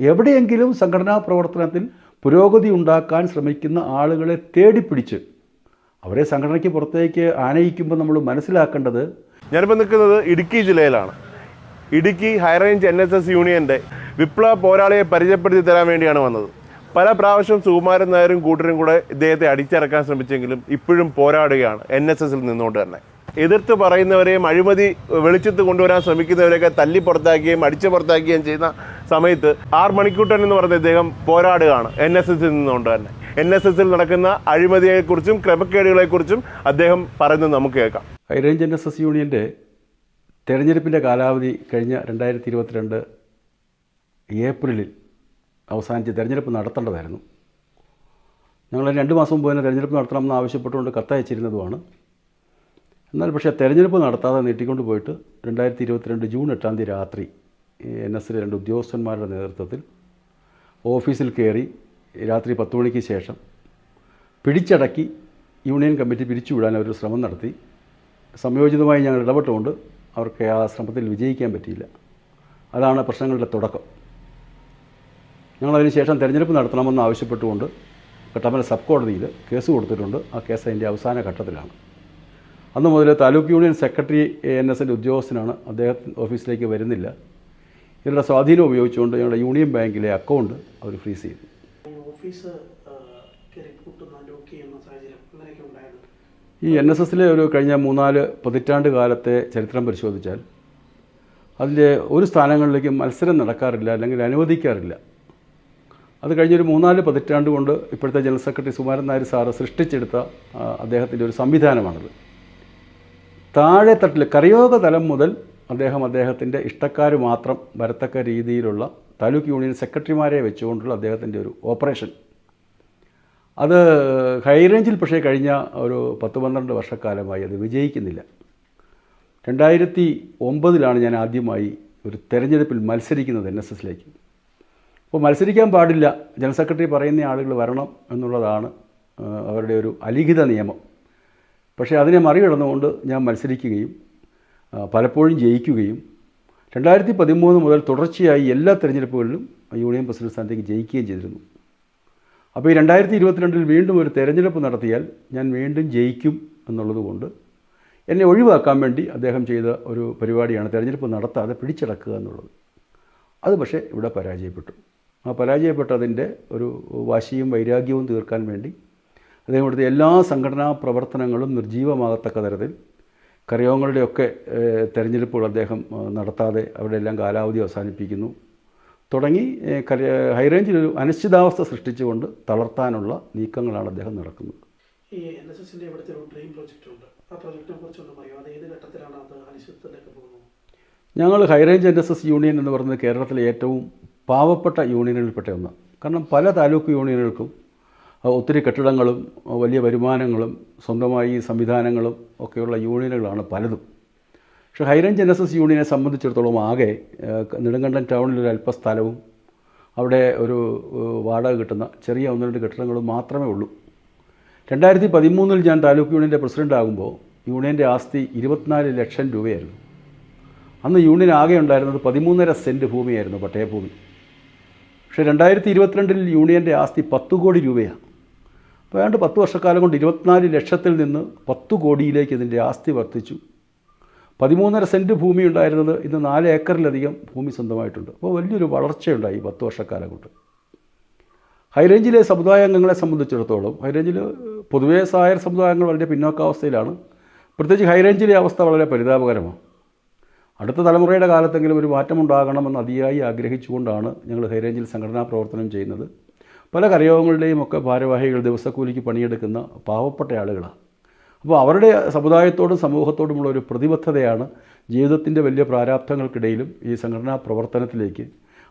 എവിടെയെങ്കിലും സംഘടനാ പ്രവർത്തനത്തിൽ പുരോഗതി ഉണ്ടാക്കാൻ ശ്രമിക്കുന്ന ആളുകളെ തേടിപ്പിടിച്ച് അവരെ സംഘടനയ്ക്ക് പുറത്തേക്ക് ആനയിക്കുമ്പോൾ നമ്മൾ മനസ്സിലാക്കേണ്ടത്. ഞാനിപ്പോൾ നിൽക്കുന്നത് ഇടുക്കി ജില്ലയിലാണ്. ഇടുക്കി ഹൈറേഞ്ച് NSS യൂണിയൻ്റെ വിപ്ലവ പോരാളിയെ പരിചയപ്പെടുത്തി തരാൻ വേണ്ടിയാണ് വന്നത്. പല പ്രാവശ്യം സുകുമാരൻ നായരും കൂട്ടരും കൂടെ ഇദ്ദേഹത്തെ അടിച്ചിറക്കാൻ ശ്രമിച്ചെങ്കിലും ഇപ്പോഴും പോരാടുകയാണ് NSSൽ നിന്നുകൊണ്ട് തന്നെ. എതിർത്ത് പറയുന്നവരെയും അഴിമതി വെളിച്ചത്ത് കൊണ്ടുവരാൻ ശ്രമിക്കുന്നവരെയൊക്കെ തല്ലി പുറത്താക്കുകയും അടിച്ച് പുറത്താക്കുകയും ചെയ്യുന്ന സമയത്ത് മണിക്കൂട്ടൻ എന്ന് പറഞ്ഞ ഇദ്ദേഹം പോരാടുകയാണ് NSSൽ നിന്നുകൊണ്ട് തന്നെ. NSSൽ നടക്കുന്ന അഴിമതിയെക്കുറിച്ചും ക്രമക്കേടുകളെക്കുറിച്ചും അദ്ദേഹം പറയുന്നത് നമുക്ക് കേൾക്കാം. ഹൈറേഞ്ച് NSS യൂണിയൻ്റെ തെരഞ്ഞെടുപ്പിൻ്റെ കാലാവധി കഴിഞ്ഞ 2022 ഏപ്രിലിൽ അവസാനിച്ച് തെരഞ്ഞെടുപ്പ് നടത്തേണ്ടതായിരുന്നു. ഞങ്ങൾ 2 മാസം മുമ്പ് തന്നെ തെരഞ്ഞെടുപ്പ് നടത്തണമെന്ന് ആവശ്യപ്പെട്ടുകൊണ്ട് കത്തയച്ചിരുന്നതുമാണ്. എന്നാൽ പക്ഷേ തെരഞ്ഞെടുപ്പ് നടത്താതെ നീട്ടിക്കൊണ്ട് പോയിട്ട് 2022 ജൂൺ 8 രാത്രി NSലെ 2 ഉദ്യോഗസ്ഥന്മാരുടെ നേതൃത്വത്തിൽ ഓഫീസിൽ കയറി രാത്രി 10 മണിക്ക് ശേഷം പിടിച്ചടക്കി യൂണിയൻ കമ്മിറ്റി പിരിച്ചുവിടാൻ അവർ ശ്രമം നടത്തി. സംയോജിതമായി ഞങ്ങൾ ഇടപെട്ടുകൊണ്ട് അവർക്ക് ആ ശ്രമത്തിൽ വിജയിക്കാൻ പറ്റിയില്ല. അതാണ് പ്രശ്നങ്ങളുടെ തുടക്കം. ഞങ്ങളതിന് ശേഷം തെരഞ്ഞെടുപ്പ് നടത്തണമെന്ന് ആവശ്യപ്പെട്ടുകൊണ്ട് കട്ടപ്പന സബ് കോടതിയിൽ കേസ് കൊടുത്തിട്ടുണ്ട്. ആ കേസ് അതിൻ്റെ അവസാന ഘട്ടത്തിലാണ്. അന്ന് മുതൽ താലൂക്ക് യൂണിയൻ സെക്രട്ടറി NSൻ്റെ ഉദ്യോഗസ്ഥനാണ്. അദ്ദേഹം ഓഫീസിലേക്ക് വരുന്നില്ല. ഇവരുടെ സ്വാധീനം ഉപയോഗിച്ചുകൊണ്ട് ഞങ്ങളുടെ യൂണിയൻ ബാങ്കിലെ അക്കൗണ്ട് അവർ ഫ്രീസ് ചെയ്തു. ഈ NSSലെ ഒരു കഴിഞ്ഞ 3-4 പതിറ്റാണ്ട് കാലത്തെ ചരിത്രം പരിശോധിച്ചാൽ അതിൻ്റെ ഒരു സ്ഥാനങ്ങളിലേക്ക് മത്സരം നടക്കാറില്ല, അല്ലെങ്കിൽ അനുവദിക്കാറില്ല. അത് കഴിഞ്ഞൊരു 3-4 പതിറ്റാണ്ട് കൊണ്ട് ഇപ്പോഴത്തെ general secretary Sukumaran Nair sir സൃഷ്ടിച്ചെടുത്ത അദ്ദേഹത്തിൻ്റെ ഒരു സംവിധാനമാണത്. താഴെ തട്ടിൽ കരയോഗ തലം മുതൽ അദ്ദേഹത്തിൻ്റെ ഇഷ്ടക്കാർ മാത്രം വരത്തക്ക രീതിയിലുള്ള താലൂക്ക് യൂണിയൻ സെക്രട്ടറിമാരെ വെച്ചുകൊണ്ടുള്ള അദ്ദേഹത്തിൻ്റെ ഒരു ഓപ്പറേഷൻ, അത് ഹൈറേഞ്ചിൽ പക്ഷേ കഴിഞ്ഞ ഒരു 10-12 വർഷക്കാലമായി അത് വിജയിക്കുന്നില്ല. 2009 ഞാൻ ആദ്യമായി ഒരു തെരഞ്ഞെടുപ്പിൽ മത്സരിക്കുന്നത് NSSലേക്ക്. അപ്പോൾ മത്സരിക്കാൻ പാടില്ല, ജനറൽ സെക്രട്ടറി പറയുന്ന ആളുകൾ വരണം എന്നുള്ളതാണ് അവരുടെ ഒരു അലിഖിത നിയമം. പക്ഷേ അതിനെ മറികടന്നുകൊണ്ട് ഞാൻ മത്സരിക്കുകയും പലപ്പോഴും ജയിക്കുകയും 2013 മുതൽ തുടർച്ചയായി എല്ലാ തെരഞ്ഞെടുപ്പുകളിലും യൂണിയൻ പ്രസിഡന്റ് സ്ഥാനത്തേക്ക് ജയിക്കുകയും ചെയ്തിരുന്നു. അപ്പോൾ ഈ 2022 വീണ്ടും ഒരു തെരഞ്ഞെടുപ്പ് നടത്തിയാൽ ഞാൻ വീണ്ടും ജയിക്കും എന്നുള്ളതുകൊണ്ട് എന്നെ ഒഴിവാക്കാൻ വേണ്ടി അദ്ദേഹം ചെയ്ത ഒരു പരിപാടിയാണ് തെരഞ്ഞെടുപ്പ് നടത്താതെ പിടിച്ചടക്കുക എന്നുള്ളത്. അത് പക്ഷേ ഇവിടെ പരാജയപ്പെട്ടു. ആ പരാജയപ്പെട്ടതിൻ്റെ ഒരു വാശിയും വൈരാഗ്യവും തീർക്കാൻ വേണ്ടി അദ്ദേഹം ഇവിടുത്തെ എല്ലാ സംഘടനാ പ്രവർത്തനങ്ങളും നിർജ്ജീവമാകത്തക്ക തരത്തിൽ കരയോഗങ്ങളുടെയൊക്കെ തെരഞ്ഞെടുപ്പുകൾ അദ്ദേഹം നടത്താതെ അവിടെ എല്ലാം കാലാവധി അവസാനിപ്പിക്കുന്നു തുടങ്ങി ഹൈറേഞ്ചിൽ ഒരു അനിശ്ചിതാവസ്ഥ സൃഷ്ടിച്ചുകൊണ്ട് തളർത്താനുള്ള നീക്കങ്ങളാണ് അദ്ദേഹം നടക്കുന്നത്. ഈ NSSൻ്റെ ഇവിടുത്തെ ഒരു ഡ്രീം പ്രോജക്റ്റ് ഉണ്ട്. ആ പ്രോജക്റ്റിനെ കുറിച്ചൊന്ന് പറയും. അത് ഏത് ഘട്ടത്തിലാണ് അത് അനിശ്ചിതത്തിലേക്ക് പോകുന്നത്? ഞങ്ങൾ ഹൈറേഞ്ച് NSS യൂണിയൻ എന്ന് പറയുന്നത് കേരളത്തിലെ ഏറ്റവും പാവപ്പെട്ട യൂണിയനുകളിൽപ്പെട്ട ഒന്ന്. കാരണം പല താലൂക്ക് യൂണിയനുകൾക്കും ഒത്തിരി കെട്ടിടങ്ങളും വലിയ വരുമാനങ്ങളും സ്വന്തമായി സംവിധാനങ്ങളും ഒക്കെയുള്ള യൂണിയനുകളാണ് പലതും. പക്ഷേ ഹൈറേഞ്ച് NSS യൂണിയനെ സംബന്ധിച്ചിടത്തോളം ആകെ നെടുങ്കണ്ടം ടൗണിലൊരു അല്പസ്ഥലവും അവിടെ ഒരു വാടക കിട്ടുന്ന ചെറിയ 1-2 കെട്ടിടങ്ങളും മാത്രമേ ഉള്ളൂ. 2013 ഞാൻ താലൂക്ക് യൂണിയൻ്റെ പ്രസിഡൻ്റ് ആകുമ്പോൾ യൂണിയൻ്റെ ആസ്തി 24 ലക്ഷം രൂപയായിരുന്നു. അന്ന് യൂണിയൻ ആകെ ഉണ്ടായിരുന്നത് 13.5 സെൻറ്റ് ഭൂമിയായിരുന്നു, പട്ടയഭൂമി. പക്ഷേ 2022 യൂണിയൻ്റെ ആസ്തി 10 കോടി രൂപയാണ്. അപ്പോൾ ഏതാണ്ട് 10 വർഷക്കാലം കൊണ്ട് 24 ലക്ഷത്തിൽ നിന്ന് 10 കോടിയിലേക്ക് ഇതിൻ്റെ ആസ്തി വർദ്ധിച്ചു. 13.5 സെൻറ്റ് ഭൂമി ഉണ്ടായിരുന്നത് ഇന്ന് 4 ഏക്കറിലധികം ഭൂമി സ്വന്തമായിട്ടുണ്ട്. അപ്പോൾ വലിയൊരു വളർച്ചയുണ്ടായി 10 വർഷക്കാലം കൊണ്ട്. ഹൈറേഞ്ചിലെ സമുദായ അംഗങ്ങളെ സംബന്ധിച്ചിടത്തോളം ഹൈറേഞ്ചിൽ പൊതുവേ നായർ സമുദായങ്ങൾ വളരെ പിന്നോക്കാവസ്ഥയിലാണ്. പ്രത്യേകിച്ച് ഹൈറേഞ്ചിലെ അവസ്ഥ വളരെ പരിതാപകരമാണ്. അടുത്ത തലമുറയുടെ കാലത്തെങ്കിലും ഒരു മാറ്റമുണ്ടാകണമെന്ന് അതിയായി ആഗ്രഹിച്ചുകൊണ്ടാണ് ഞങ്ങൾ ഹൈറേഞ്ചിൽ സംഘടനാ പ്രവർത്തനം ചെയ്യുന്നത്. പല കരയോഗങ്ങളുടെയും ഒക്കെ ഭാരവാഹികൾ ദിവസക്കൂലിക്ക് പണിയെടുക്കുന്ന പാവപ്പെട്ട ആളുകളാണ്. അപ്പോൾ അവരുടെ സമുദായത്തോടും സമൂഹത്തോടുമുള്ള ഒരു പ്രതിബദ്ധതയാണ് ജീവിതത്തിൻ്റെ വലിയ പ്രാരാബ്ധങ്ങൾക്കിടയിലും ഈ സംഘടനാ പ്രവർത്തനത്തിലേക്ക്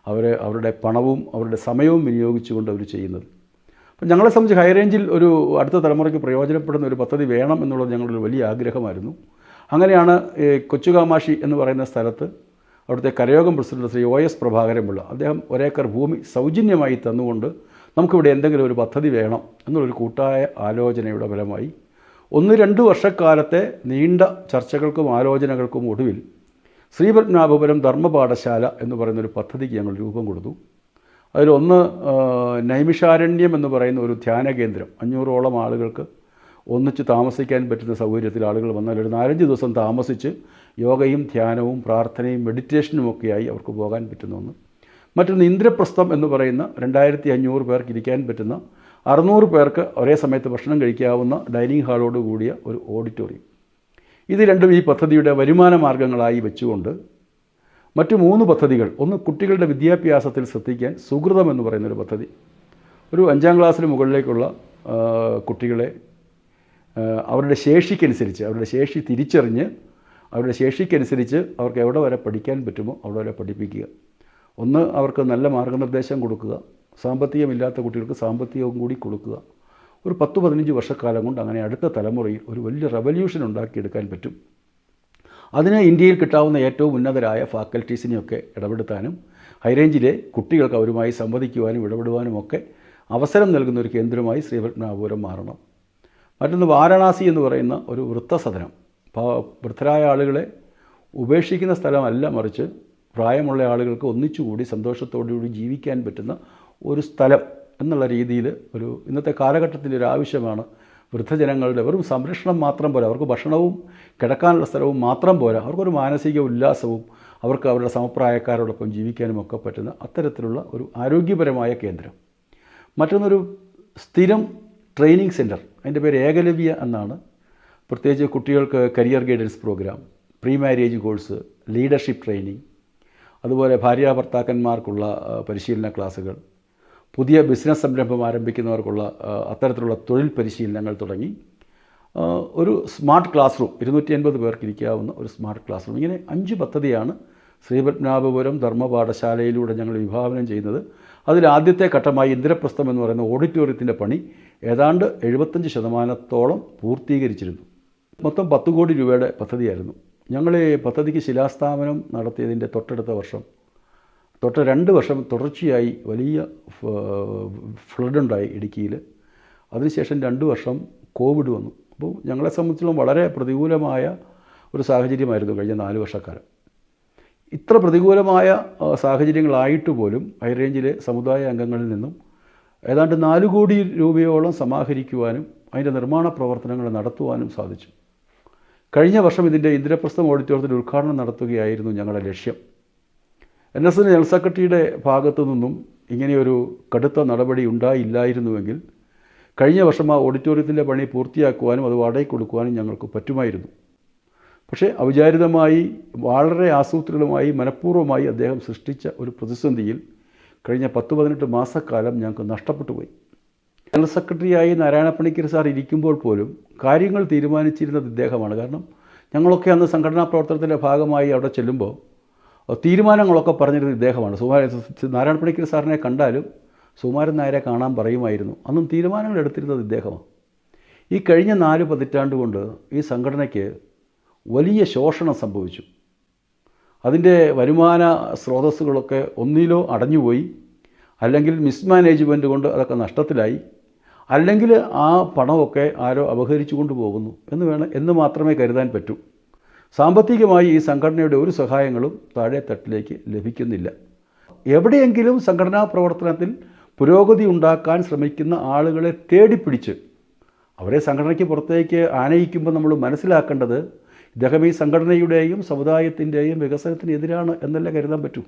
അവരുടെ പണവും അവരുടെ സമയവും വിനിയോഗിച്ചുകൊണ്ട് അവർ ചെയ്യുന്നത്. അപ്പം ഞങ്ങളെ സംബന്ധിച്ച് ഹൈറേഞ്ചിൽ ഒരു അടുത്ത തലമുറയ്ക്ക് പ്രയോജനപ്പെടുന്ന ഒരു പദ്ധതി വേണം എന്നുള്ളത് ഞങ്ങളുടെ ഒരു വലിയ ആഗ്രഹമായിരുന്നു. അങ്ങനെയാണ് കൊച്ചുകാമാക്ഷി എന്ന് പറയുന്ന സ്ഥലത്ത് അവിടുത്തെ കരയോഗം പ്രസിഡന്റ് ശ്രീ OS പ്രഭാകരൻപിള്ള അദ്ദേഹം 1 ഏക്കർ ഭൂമി സൗജന്യമായി തന്നുകൊണ്ട് നമുക്കിവിടെ എന്തെങ്കിലും ഒരു പദ്ധതി വേണം എന്നുള്ളൊരു കൂട്ടായ ആലോചനയുടെ ഫലമായി 1-2 വർഷക്കാലത്തെ നീണ്ട ചർച്ചകൾക്കും ആലോചനകൾക്കും ഒടുവിൽ ശ്രീപത്മനാഭപുരം ധർമ്മപാഠശാല എന്ന് പറയുന്നൊരു പദ്ധതിക്ക് ഞങ്ങൾ രൂപം കൊടുത്തു. അതിലൊന്ന് നൈമിഷാരണ്യം എന്ന് പറയുന്ന ഒരു ധ്യാന കേന്ദ്രം. 500ഓളം ആളുകൾക്ക് ഒന്നിച്ച് താമസിക്കാൻ പറ്റുന്ന സൗകര്യത്തിൽ ആളുകൾ വന്നാൽ ഒരു 4-5 ദിവസം താമസിച്ച് യോഗയും ധ്യാനവും പ്രാർത്ഥനയും മെഡിറ്റേഷനുമൊക്കെയായി അവർക്ക് പോകാൻ പറ്റുന്ന ഒന്ന്. മറ്റൊന്ന് ഇന്ദ്രപ്രസ്ഥം എന്ന് പറയുന്ന 2500 പേർക്ക് ഇരിക്കാൻ പറ്റുന്ന 600 പേർക്ക് ഒരേ സമയത്ത് ഭക്ഷണം കഴിക്കാവുന്ന ഡൈനിങ് ഹാളോട് കൂടിയ ഒരു ഓഡിറ്റോറിയം. ഇത് രണ്ടും ഈ പദ്ധതിയുടെ വരുമാന മാർഗങ്ങളായി വെച്ചുകൊണ്ട് മറ്റു 3 പദ്ധതികൾ. ഒന്ന്, കുട്ടികളുടെ വിദ്യാഭ്യാസത്തിൽ ശ്രദ്ധിക്കാൻ സുഹൃതം എന്ന് പറയുന്നൊരു പദ്ധതി. ഒരു 5ാം ക്ലാസ്സിന് മുകളിലേക്കുള്ള കുട്ടികളെ അവരുടെ ശേഷിക്കനുസരിച്ച്, അവരുടെ ശേഷി തിരിച്ചറിഞ്ഞ് അവരുടെ ശേഷിക്കനുസരിച്ച് അവർക്ക് എവിടെ വരെ പഠിക്കാൻ പറ്റുമോ അവിടെ വരെ പഠിപ്പിക്കുക. ഒന്ന്, അവർക്ക് നല്ല മാർഗ്ഗനിർദ്ദേശം കൊടുക്കുക. സാമ്പത്തികമില്ലാത്ത കുട്ടികൾക്ക് സാമ്പത്തികവും കൂടി കൊടുക്കുക. ഒരു 10-15 വർഷക്കാലം കൊണ്ട് അങ്ങനെ അടുത്ത തലമുറയിൽ ഒരു വലിയ റവല്യൂഷൻ ഉണ്ടാക്കിയെടുക്കാൻ പറ്റും. അതിന് ഇന്ത്യയിൽ കിട്ടാവുന്ന ഏറ്റവും ഉന്നതരായ ഫാക്കൽറ്റീസിനെയൊക്കെ ഇടപെടുത്താനും ഹൈറേഞ്ചിലെ കുട്ടികൾക്ക് അവരുമായി സംവദിക്കുവാനും ഇടപെടുവാനും ഒക്കെ അവസരം നൽകുന്ന ഒരു കേന്ദ്രമായി ശ്രീപത്മനാഭപുരം മാറണം. മറ്റൊന്ന്, വാരണാസി എന്ന് പറയുന്ന ഒരു വൃദ്ധസദനം. വൃദ്ധരായ ആളുകളെ ഉപേക്ഷിക്കുന്ന സ്ഥലമല്ല, മറിച്ച് പ്രായമുള്ള ആളുകൾക്ക് ഒന്നിച്ചുകൂടി സന്തോഷത്തോടുകൂടി ജീവിക്കാൻ പറ്റുന്ന ഒരു സ്ഥലം എന്നുള്ള രീതിയിൽ ഒരു ഇന്നത്തെ കാലഘട്ടത്തിൻ്റെ ഒരു ആവശ്യമാണ്. വൃദ്ധജനങ്ങളുടെ വെറും സംരക്ഷണം മാത്രം പോരാ, അവർക്ക് ഭക്ഷണവും കിടക്കാനുള്ള സ്ഥലവും മാത്രം പോരാ, അവർക്കൊരു മാനസിക ഉല്ലാസവും അവർക്ക് അവരുടെ സമപ്രായക്കാരോടൊപ്പം ജീവിക്കാനും ഒക്കെ പറ്റുന്ന അത്തരത്തിലുള്ള ഒരു ആരോഗ്യപരമായ കേന്ദ്രം. മറ്റൊന്നൊരു സ്ഥിരം ട്രെയിനിങ് സെൻറ്റർ. അതിൻ്റെ പേര് ഏകലവ്യ എന്നാണ്. പ്രത്യേകിച്ച് കുട്ടികൾക്ക് career guidance programme, pre marriage course, leadership training, അതുപോലെ ഭാര്യാഭർത്താക്കന്മാർക്കുള്ള പരിശീലന ക്ലാസ്സുകൾ, പുതിയ ബിസിനസ് സംരംഭം ആരംഭിക്കുന്നവർക്കുള്ള അത്തരത്തിലുള്ള തൊഴിൽ പരിശീലനങ്ങൾ തുടങ്ങി ഒരു സ്മാർട്ട് ക്ലാസ് റൂം, 250 പേർക്ക് ഇരിക്കാവുന്ന ഒരു സ്മാർട്ട് ക്ലാസ് റൂം. ഇങ്ങനെ 5 പദ്ധതിയാണ് ശ്രീപത്മനാഭപുരം ധർമ്മപാഠശാലയിലൂടെ ഞങ്ങൾ വിഭാവനം ചെയ്യുന്നത്. അതിൽ ആദ്യത്തെ ഘട്ടമായി ഇന്ദ്രപ്രസ്ഥം എന്ന് പറയുന്ന ഓഡിറ്റോറിയത്തിൻ്റെ പണി ഏതാണ്ട് 75% പൂർത്തീകരിച്ചിരുന്നു. മൊത്തം 10 കോടി രൂപയുടെ പദ്ധതിയായിരുന്നു. ഞങ്ങൾ ഈ പദ്ധതിക്ക് ശിലാസ്ഥാപനം നടത്തിയതിൻ്റെ തൊട്ടടുത്ത വർഷം, 2 വർഷം തുടർച്ചയായി വലിയ ഫ്ലഡുണ്ടായി ഇടുക്കിയിൽ. അതിനുശേഷം 2 വർഷം കോവിഡ് വന്നു. അപ്പോൾ ഞങ്ങളെ സംബന്ധിച്ചിടത്തോളം വളരെ പ്രതികൂലമായ ഒരു സാഹചര്യമായിരുന്നു കഴിഞ്ഞ 4 വർഷക്കാലം. ഇത്ര പ്രതികൂലമായ സാഹചര്യങ്ങളായിട്ട് പോലും ഹൈറേഞ്ചിലെ സമുദായ അംഗങ്ങളിൽ നിന്നും ഏതാണ്ട് 4 കോടി രൂപയോളം സമാഹരിക്കുവാനും അതിൻ്റെ നിർമ്മാണ പ്രവർത്തനങ്ങൾ നടത്തുവാനും സാധിച്ചു. കഴിഞ്ഞ വർഷം ഇതിൻ്റെ ഇന്ദ്രപ്രസ്ഥം ഓഡിറ്റോറിയത്തിൻ്റെ ഉദ്ഘാടനം നടത്തുകയായിരുന്നു ഞങ്ങളുടെ ലക്ഷ്യം. NSS ജനറൽ സെക്രട്ടറിയുടെ ഭാഗത്തു നിന്നും ഇങ്ങനെയൊരു കടുത്ത നടപടി ഉണ്ടായില്ലായിരുന്നുവെങ്കിൽ കഴിഞ്ഞ വർഷം ആ ഓഡിറ്റോറിയത്തിൻ്റെ പണി പൂർത്തിയാക്കുവാനും അത് വാടകയ്ക്ക് കൊടുക്കുവാനും ഞങ്ങൾക്ക് പറ്റുമായിരുന്നു. പക്ഷേ അവിചാരിതമായി, വളരെ ആസൂത്രിതമായി, മനഃപൂർവ്വമായി അദ്ദേഹം സൃഷ്ടിച്ച ഒരു പ്രതിസന്ധിയിൽ കഴിഞ്ഞ 10-18 മാസക്കാലം ഞങ്ങൾക്ക് നഷ്ടപ്പെട്ടു പോയി. ജനറൽ സെക്രട്ടറിയായി നാരായണപ്പണിക്കർ സാർ ഇരിക്കുമ്പോൾ പോലും കാര്യങ്ങൾ തീരുമാനിച്ചിരുന്നത് ഇദ്ദേഹമാണ്. കാരണം ഞങ്ങളൊക്കെ അന്ന് സംഘടനാ പ്രവർത്തനത്തിൻ്റെ ഭാഗമായി അവിടെ ചെല്ലുമ്പോൾ തീരുമാനങ്ങളൊക്കെ പറഞ്ഞിരുന്നത് ഇദ്ദേഹമാണ്. നാരായണപ്പണിക്കർ സാറിനെ കണ്ടാലും സുകുമാരൻ നായരെ കാണാൻ പറയുമായിരുന്നു. അന്നും തീരുമാനങ്ങൾ എടുത്തിരുന്നത് ഇദ്ദേഹമാണ്. ഈ കഴിഞ്ഞ 4 പതിറ്റാണ്ട് കൊണ്ട് ഈ സംഘടനയ്ക്ക് വലിയ ശോഷണം സംഭവിച്ചു. അതിൻ്റെ വരുമാന സ്രോതസ്സുകളൊക്കെ ഒന്നിലോ അടഞ്ഞുപോയി, അല്ലെങ്കിൽ മിസ്മാനേജ്മെൻറ്റ് കൊണ്ട് അതൊക്കെ നഷ്ടത്തിലായി, അല്ലെങ്കിൽ ആ പണമൊക്കെ ആരോ അപഹരിച്ചു കൊണ്ടുപോകുന്നു എന്ന് മാത്രമേ കരുതാൻ പറ്റൂ. സാമ്പത്തികമായി ഈ സംഘടനയുടെ ഒരു സഹായങ്ങളും താഴെത്തട്ടിലേക്ക് ലഭിക്കുന്നില്ല. എവിടെയെങ്കിലും സംഘടനാ പ്രവർത്തനത്തിൽ പുരോഗതി ഉണ്ടാക്കാൻ ശ്രമിക്കുന്ന ആളുകളെ തേടിപ്പിടിച്ച് അവരെ സംഘടനയ്ക്ക് പുറത്തേക്ക് ആനയിക്കുമ്പോൾ നമ്മൾ മനസ്സിലാക്കേണ്ടത് ഇദ്ദേഹം ഈ സംഘടനയുടെയും സമുദായത്തിൻ്റെയും വികസനത്തിനെതിരാണ് എന്നല്ല കരുതാൻ പറ്റൂ.